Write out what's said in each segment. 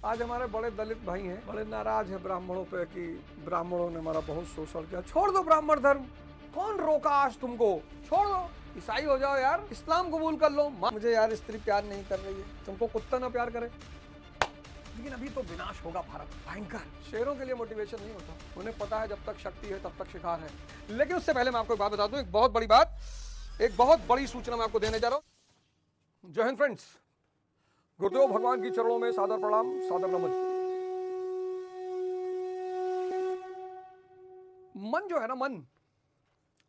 आज हमारे बड़े दलित भाई हैं, बड़े नाराज है ब्राह्मणों पे कि ब्राह्मणों ने हमारा बहुत शोषण किया। छोड़ दो ब्राह्मण धर्म, कौन रोका आज तुमको? छोड़ दो, ईसाई हो जाओ यार, इस्लाम कबूल कर लो। मुझे यार स्त्री प्यार नहीं कर रही है, तुमको कुत्ता ना प्यार करे। लेकिन अभी तो विनाश होगा भारत, भयंकर। शेरों के लिए मोटिवेशन नहीं होता, उन्हें पता है जब तक शक्ति है तब तक शिकार है। लेकिन उससे पहले मैं आपको एक बात बता दूं, एक बहुत बड़ी बात, एक बहुत बड़ी सूचना मैं आपको देने जा रहा हूं। जय हिंद फ्रेंड्स, गुरुदेव भगवान की चरणों में सादर प्रणाम, सादर नमन। मन जो है ना, मन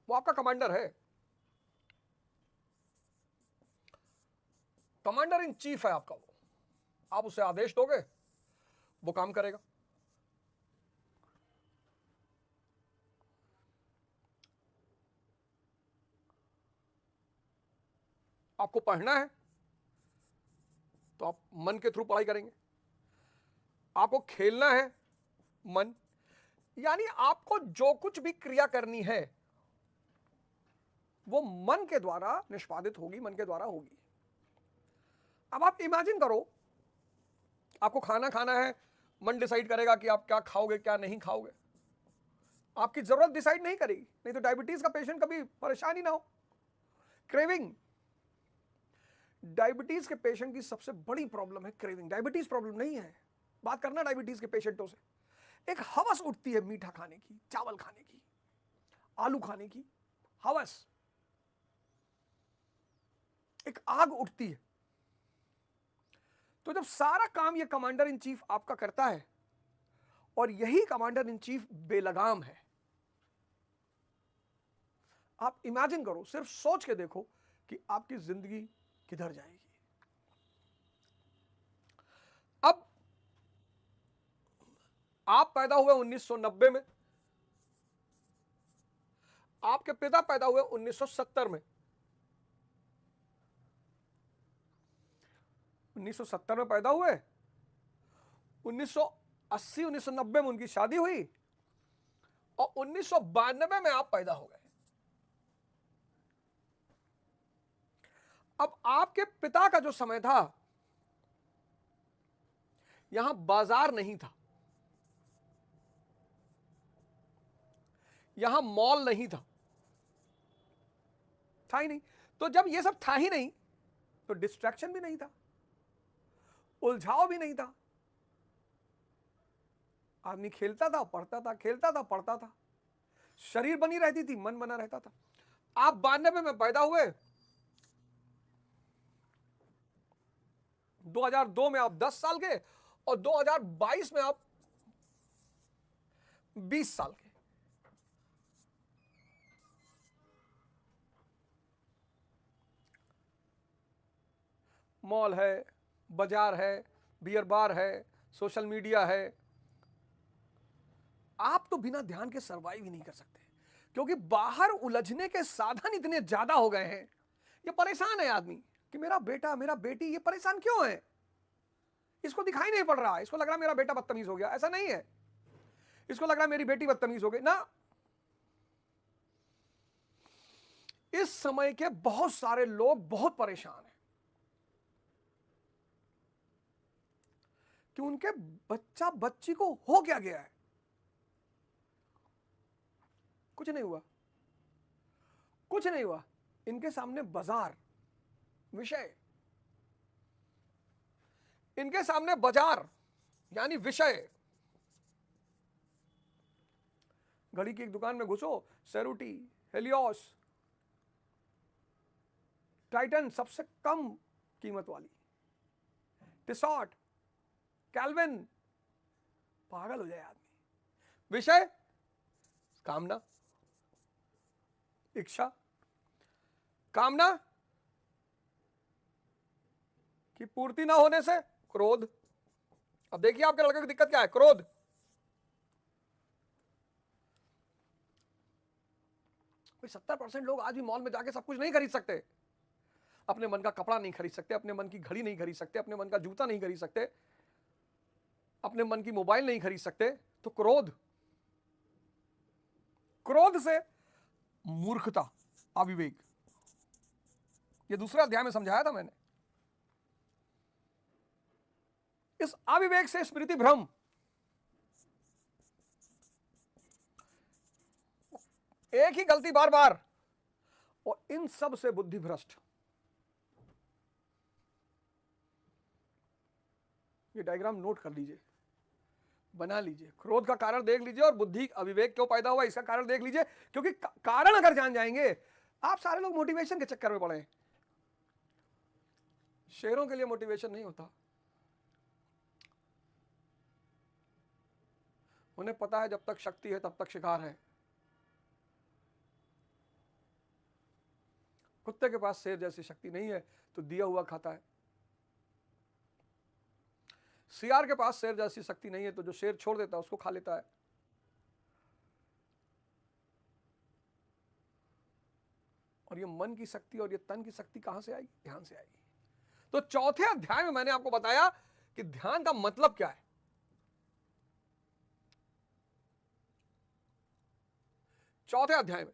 वो आपका कमांडर है, कमांडर इन चीफ है आपका। वो आप उसे आदेश दोगे, वो काम करेगा। आपको पढ़ना है तो आप मन के थ्रू पढ़ाई करेंगे। आपको खेलना है, मन, यानी आपको जो कुछ भी क्रिया करनी है वो मन के द्वारा निष्पादित होगी, मन के द्वारा होगी। अब आप इमेजिन करो, आपको खाना खाना है, मन डिसाइड करेगा कि आप क्या खाओगे क्या नहीं खाओगे। आपकी जरूरत डिसाइड नहीं करेगी, नहीं तो डायबिटीज का पेशेंट कभी परेशान ही ना हो। क्रेविंग, डायबिटीज के पेशेंट की सबसे बड़ी प्रॉब्लम है क्रेविंग। डायबिटीज प्रॉब्लम नहीं है, बात करना डायबिटीज के पेशेंटों से। एक हवस उठती है मीठा खाने की, चावल खाने की, आलू खाने की हवस, एक आग उठती है। तो जब सारा काम ये कमांडर इन चीफ आपका करता है, और यही कमांडर इन चीफ बेलगाम है, आप इमेजिन करो, सिर्फ सोच के देखो कि आपकी जिंदगी किधर जाएगी। अब आप पैदा हुए 1990 में, आपके पिता पैदा हुए 1970 में। 1970 में पैदा हुए, 1980 1990 में उनकी शादी हुई, और 1992 में आप पैदा हो गए। अब आपके पिता का जो समय था, यहां बाजार नहीं था, यहां मॉल नहीं था ही नहीं। तो जब ये सब था ही नहीं, तो डिस्ट्रैक्शन भी नहीं था, उलझाव भी नहीं था। आदमी खेलता था, पढ़ता था, खेलता था, पढ़ता था, शरीर बनी रहती थी, मन बना रहता था। आप 92 में पैदा हुए, 2002 में आप 10 साल के, और 2022 में आप 20 साल के। मॉल है, बाजार है, बियर बार है, सोशल मीडिया है। आप तो बिना ध्यान के सरवाइव ही नहीं कर सकते, क्योंकि बाहर उलझने के साधन इतने ज्यादा हो गए हैं। ये परेशान है आदमी कि मेरा बेटा, मेरा बेटी, ये परेशान क्यों है? इसको दिखाई नहीं पड़ रहा, इसको लग रहा मेरा बेटा बदतमीज हो गया। ऐसा नहीं है, इसको लग रहा मेरी बेटी बदतमीज हो गई ना। इस समय के बहुत सारे लोग बहुत परेशान हैं कि उनके बच्चा बच्ची को हो क्या गया है। कुछ नहीं हुआ, कुछ नहीं हुआ। इनके सामने बाजार, विषय, इनके सामने बाजार यानी विषय। घड़ी की एक दुकान में घुसो, सेरुटी, हेलियोस, टाइटन सबसे कम कीमत वाली, टिसॉट, कैल्विन, पागल हो जाए आदमी। विषय, कामना, इच्छा, कामना की पूर्ति ना होने से क्रोध। अब देखिए आपके लड़के की दिक्कत क्या है, क्रोध। भाई 70% लोग आज भी मॉल में जाके सब कुछ नहीं खरीद सकते। अपने मन का कपड़ा नहीं खरीद सकते, अपने मन की घड़ी नहीं खरीद सकते, अपने मन का जूता नहीं खरीद सकते, अपने मन की मोबाइल नहीं खरीद सकते। तो क्रोध, क्रोध से मूर्खता, अविवेक, ये दूसरे अध्याय में समझाया था मैंने। इस अविवेक से स्मृति भ्रम, एक ही गलती बार बार, और इन सब से बुद्धि भ्रष्ट। ये डायग्राम नोट कर लीजिए, बना लीजिए। क्रोध का कारण देख लीजिए और बुद्धि अविवेक क्यों पैदा हुआ इसका कारण देख लीजिए। क्योंकि कारण अगर जान जाएंगे, आप सारे लोग मोटिवेशन के चक्कर में पड़े हैं। शेरों के लिए मोटिवेशन नहीं होता, उन्हें पता है जब तक शक्ति है तब तक शिकार है। कुत्ते के पास शेर जैसी शक्ति नहीं है तो दिया हुआ खाता है। सियार के पास शेर जैसी शक्ति नहीं है तो जो शेर छोड़ देता है उसको खा लेता है। और ये मन की शक्ति और ये तन की शक्ति कहां से आएगी? ध्यान से आएगी। तो चौथे अध्याय में मैंने आपको बताया कि ध्यान का मतलब क्या है। चौथे अध्याय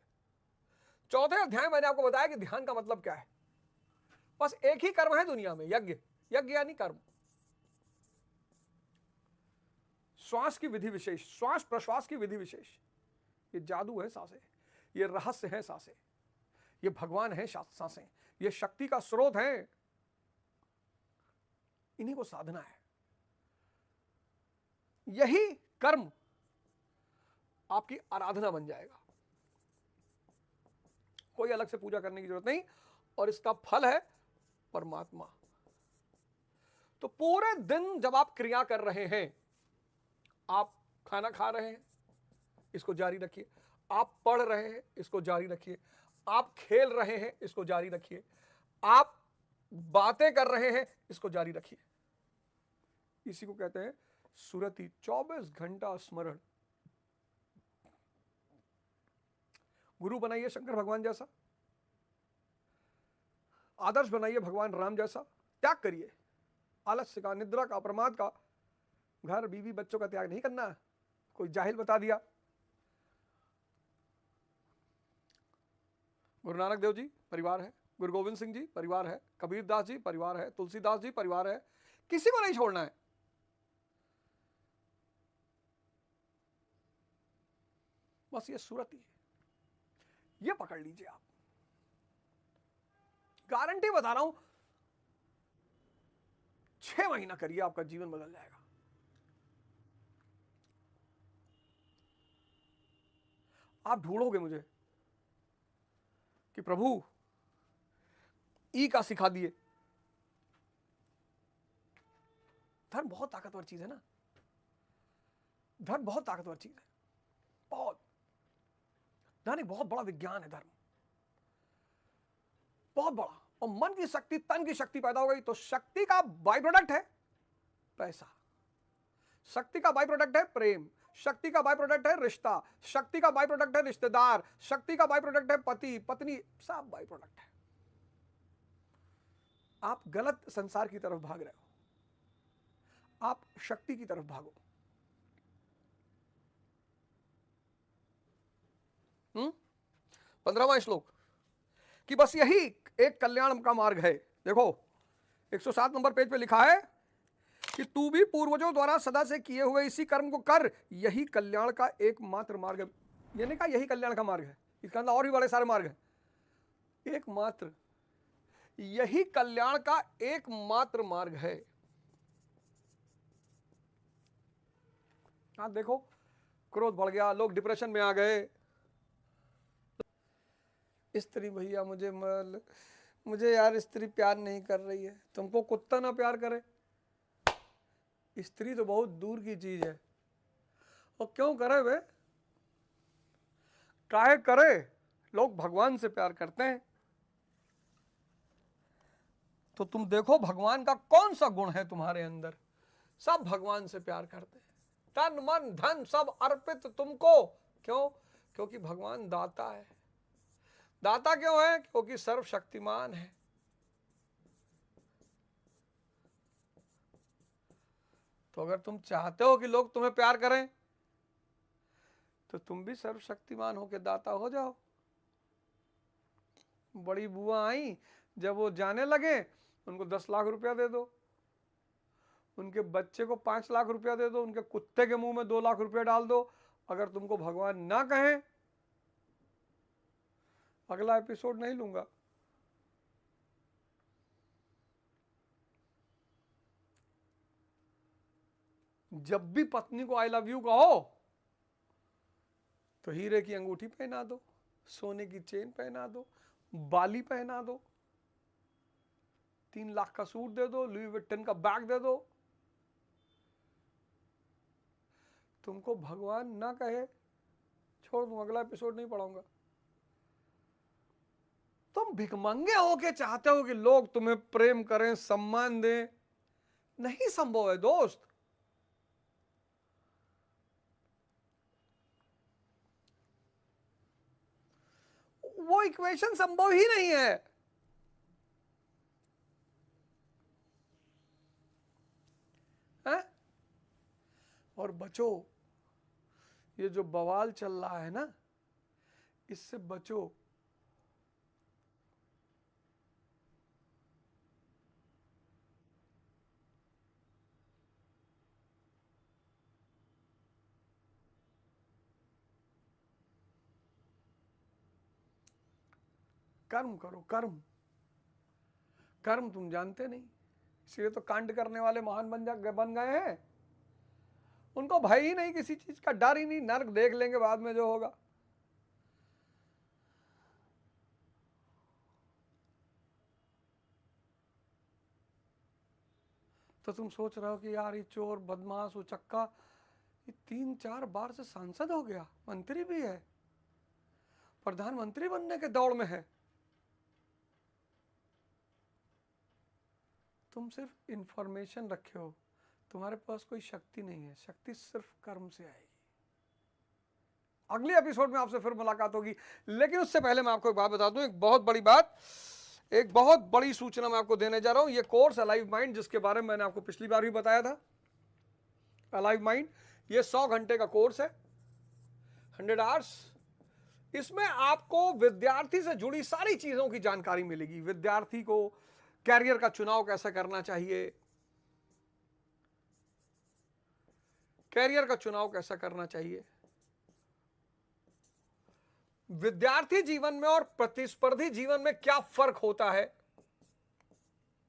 में मैंने आपको बताया कि ध्यान का मतलब क्या है। बस एक ही कर्म है दुनिया में, यज्ञ। यज्ञ यानी कर्म। श्वास की विधि विशेष, श्वास प्रश्वास की विधि विशेष, ये जादू है सांसें, ये रहस्य है सांसें, ये भगवान है सांसें, ये शक्ति का स्रोत है। इन्हीं को साधना है। यही कर्म आपकी आराधना बन जाएगा। कोई अलग से पूजा करने की जरूरत नहीं, और इसका फल है परमात्मा। तो पूरे दिन जब आप क्रिया कर रहे हैं, आप खाना खा रहे हैं, इसको जारी रखिए। आप पढ़ रहे हैं, इसको जारी रखिए। आप खेल रहे हैं, इसको जारी रखिए। आप बातें कर रहे हैं, इसको जारी रखिए। इसी को कहते हैं सुरति, 24 घंटा स्मरण। गुरु बनाइए शंकर भगवान जैसा, आदर्श बनाइए भगवान राम जैसा। त्याग करिए आलस्य का, निद्रा का, प्रमाद का। घर, बीवी, बच्चों का त्याग नहीं करना। कोई जाहिल बता दिया। गुरु नानक देव जी परिवार है, गुरु गोविंद सिंह जी परिवार है, कबीर दास जी परिवार है, तुलसीदास जी परिवार है। किसी को नहीं छोड़ना है। बस ये सूरत ही, ये पकड़ लीजिए आप। गारंटी बता रहा हूं, 6 महीना करिए, आपका जीवन बदल जाएगा। आप ढूंढोगे मुझे कि प्रभु ई का सिखा दिए। धर्म बहुत ताकतवर चीज है ना। धर्म बहुत ताकतवर चीज है, बहुत। धर्म एक बहुत बड़ा विज्ञान है। धर्म बहुत बड़ा। और मन की शक्ति, तन की शक्ति पैदा हो गई तो शक्ति का बाई प्रोडक्ट है पैसा, शक्ति का बाई प्रोडक्ट है प्रेम, शक्ति का बाई प्रोडक्ट है रिश्ता, शक्ति का बाई प्रोडक्ट है रिश्तेदार, शक्ति का बाई प्रोडक्ट है पति पत्नी, सब बाई प्रोडक्ट है। आप गलत संसार की तरफ भाग रहे हो, आप शक्ति की तरफ भागो। 15वां श्लोक कि बस यही एक कल्याण का मार्ग है। देखो 107 नंबर पेज पे लिखा है कि तू भी पूर्वजों द्वारा सदा से किए हुए इसी कर्म को कर, यही कल्याण का एकमात्र मार्ग है। ये नहीं कहा यही कल्याण का मार्ग है, इसका अंदर और भी बड़े सारे मार्ग हैं। एकमात्र, यही कल्याण का एकमात्र मार्ग है। आप देखो क्रोध बढ़ गया, लोग डिप्रेशन में आ गए। स्त्री भैया मुझे यार स्त्री प्यार नहीं कर रही है। तुमको कुत्ता ना प्यार करे, स्त्री तो बहुत दूर की चीज है। और क्यों करे वे, काहे करे? लोग भगवान से प्यार करते हैं। तो तुम देखो भगवान का कौन सा गुण है तुम्हारे अंदर। सब भगवान से प्यार करते हैं, तन मन धन सब अर्पित तुमको। क्यों? क्योंकि भगवान दाता है। दाता क्यों है? क्योंकि सर्वशक्तिमान है। तो अगर तुम चाहते हो कि लोग तुम्हें प्यार करें तो तुम भी सर्वशक्तिमान होकर दाता हो जाओ। बड़ी बुआ आई, जब वो जाने लगे उनको 10 लाख रुपया दे दो। उनके बच्चे को 5 लाख रुपया दे दो, उनके कुत्ते के मुंह में 2 लाख रुपया डाल दो, अगर तुमको भगवान ना कहें, अगला एपिसोड नहीं लूंगा। जब भी पत्नी को आई लव यू कहो तो हीरे की अंगूठी पहना दो, सोने की चेन पहना दो, बाली पहना दो, 3 लाख का सूट दे दो, लुई विट्टन का बैग दे दो। तुमको भगवान ना कहे, छोड़ दूं, अगला एपिसोड नहीं पढ़ाऊंगा। तुम भिखमंगे हो के चाहते हो कि लोग तुम्हें प्रेम करें, सम्मान दें, नहीं संभव है दोस्त। वो इक्वेशन संभव ही नहीं है। है? और बचो, ये जो बवाल चल रहा है ना, इससे बचो। कर्म करो, कर्म। कर्म तुम जानते नहीं, इसलिए तो कांड करने वाले महान बन गए हैं। उनको भय ही नहीं, किसी चीज का डर ही नहीं, नर्क देख लेंगे बाद में जो होगा। तो तुम सोच रहे हो कि यार ये चोर, बदमाश, उचक्का, ये 3-4 बार से सांसद हो गया, मंत्री भी है, प्रधानमंत्री बनने के दौड़ में है। तुम सिर्फ इंफॉर्मेशन रखे हो, तुम्हारे पास कोई शक्ति नहीं है। शक्ति सिर्फ कर्म से आएगी। अगले एपिसोड में आपसे फिर मुलाकात होगी, लेकिन उससे पहले मैं आपको एक बात बता दूं, एक बहुत बड़ी बात, एक बहुत बड़ी सूचना मैं आपको देने जा रहा हूं। ये कोर्स अलाइव माइंड, जिसके बारे में मैंने आपको पिछली बार भी बताया था, अलाइव माइंड, ये 100 घंटे का कोर्स है, 100 आवर्स। इसमें आपको विद्यार्थी से जुड़ी सारी चीजों की जानकारी मिलेगी। विद्यार्थी को कैरियर का चुनाव कैसे करना चाहिए, कैरियर का चुनाव कैसा करना चाहिए, विद्यार्थी जीवन में और प्रतिस्पर्धी जीवन में क्या फर्क होता है।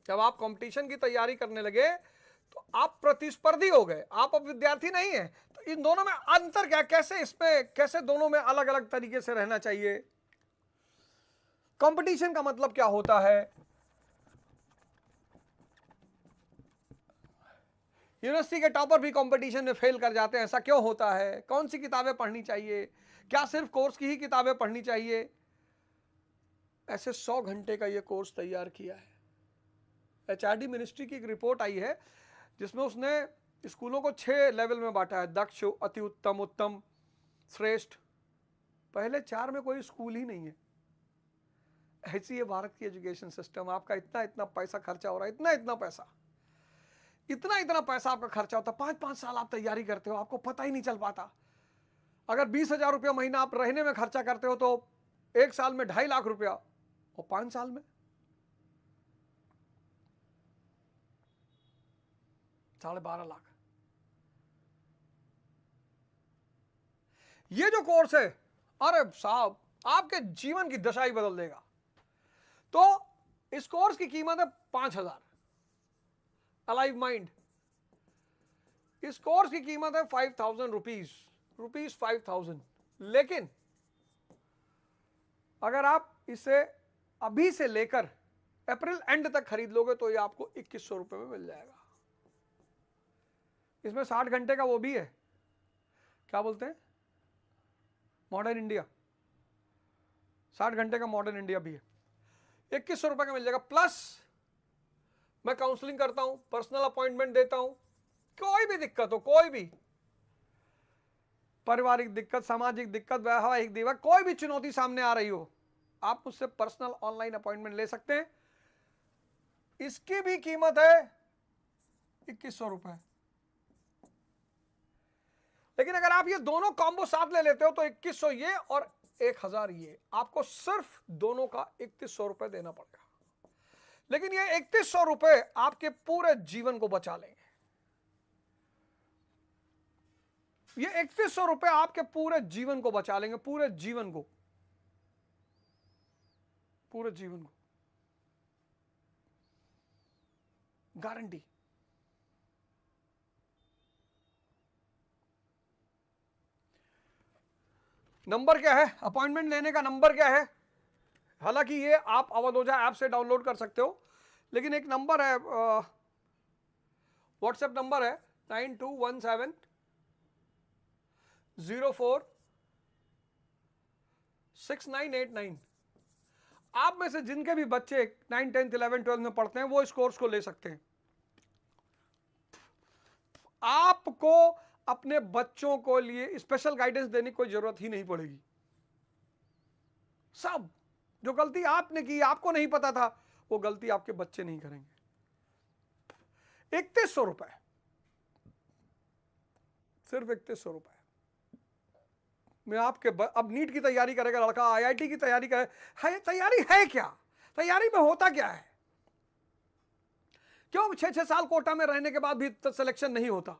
जब आप कंपटीशन की तैयारी करने लगे तो आप प्रतिस्पर्धी हो गए, आप अब विद्यार्थी नहीं है। तो इन दोनों में अंतर क्या, कैसे इसमें, कैसे दोनों में अलग अलग तरीके से रहना चाहिए, कंपटीशन का मतलब क्या होता है, यूनिवर्सिटी के टॉपर भी कंपटीशन में फेल कर जाते हैं, ऐसा क्यों होता है, कौन सी किताबें पढ़नी चाहिए, क्या सिर्फ कोर्स की ही किताबें पढ़नी चाहिए। ऐसे 100 घंटे का ये कोर्स तैयार किया है। HRD मिनिस्ट्री की एक रिपोर्ट आई है जिसमें उसने स्कूलों को 6 लेवल में बांटा है, दक्ष, अति उत्तम, उत्तम, श्रेष्ठ। पहले 4 में कोई स्कूल ही नहीं है। ऐसी है भारत की एजुकेशन सिस्टम। आपका इतना इतना पैसा खर्चा हो रहा है, इतना इतना पैसा, इतना इतना पैसा आपका खर्चा होता है। 5-5 साल आप तैयारी करते हो, आपको पता ही नहीं चल पाता। अगर 20,000 रुपया महीना आप रहने में खर्चा करते हो तो 1 साल में 2.5 लाख रुपया, और 5 साल में 12.5 लाख। ये जो कोर्स है, अरे साहब, आपके जीवन की दशा ही बदल देगा। तो इस कोर्स की कीमत है 5,000। अलाइव माइंड, इस कोर्स की कीमत है 5,000 रुपीज, 5,000। लेकिन अगर आप इसे अभी से लेकर अप्रैल एंड तक खरीद लोगे तो ये आपको 2,100 रुपए में मिल जाएगा। इसमें 60 घंटे का वो भी है, क्या बोलते हैं, मॉडर्न इंडिया। 60 घंटे का मॉडर्न इंडिया भी है, 2,100 रुपए का मिल जाएगा। प्लस मैं काउंसलिंग करता हूं, पर्सनल अपॉइंटमेंट देता हूं। कोई भी दिक्कत हो, कोई भी पारिवारिक दिक्कत, सामाजिक दिक्कत, वैवाहिक दिक्कत, कोई भी चुनौती सामने आ रही हो, आप मुझसे पर्सनल ऑनलाइन अपॉइंटमेंट ले सकते हैं। इसकी भी कीमत है 2,100 रुपए। लेकिन अगर आप ये दोनों कॉम्बो साथ ले लेते हो तो 2,100 ये और 1,000 ये, आपको सिर्फ दोनों का 3,100 रुपए देना पड़ेगा। लेकिन ये 3,100 रुपए आपके पूरे जीवन को बचा लेंगे। ये 3100 रुपए आपके पूरे जीवन को बचा लेंगे, पूरे जीवन को, पूरे जीवन को, गारंटी। नंबर क्या है, अपॉइंटमेंट लेने का नंबर क्या है? हालांकि ये आप अवधोजा ऐप से डाउनलोड कर सकते हो, लेकिन एक नंबर है, व्हाट्सएप नंबर है 9217046989। आप में से जिनके भी बच्चे 9, 10, 11, 12 में पढ़ते हैं वो इस कोर्स को ले सकते हैं। आपको अपने बच्चों को लिए स्पेशल गाइडेंस देने की कोई जरूरत ही नहीं पड़ेगी। सब जो गलती आपने की, आपको नहीं पता था, वो गलती आपके बच्चे नहीं करेंगे। 3100 रुपए, सिर्फ 3100 रुपए में आपके अब नीट की तैयारी करेगा लड़का, आईआईटी की तैयारी करे, तैयारी है क्या, तैयारी में होता क्या है? क्यों 6-6 साल कोटा में रहने के बाद भी सिलेक्शन नहीं होता?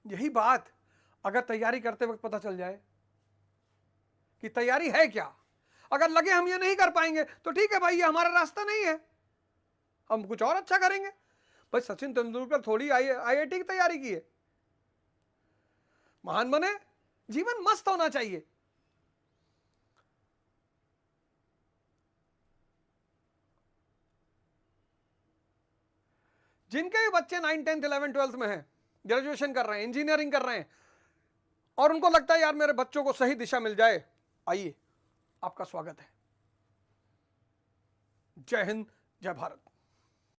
यही बात अगर तैयारी करते वक्त पता चल जाए कि तैयारी है क्या, अगर लगे हम ये नहीं कर पाएंगे तो ठीक है भाई, ये हमारा रास्ता नहीं है, हम कुछ और अच्छा करेंगे। भाई सचिन तेंदुलकर थोड़ी आईआईटी की तैयारी की है। महान बने, जीवन मस्त होना चाहिए। जिनके भी बच्चे 9, 10, 11, 12 में हैं, ग्रेजुएशन कर रहे हैं, इंजीनियरिंग कर रहे हैं, और उनको लगता है यार मेरे बच्चों को सही दिशा मिल जाए, आइए, आपका स्वागत है। जय हिंद, जय भारत।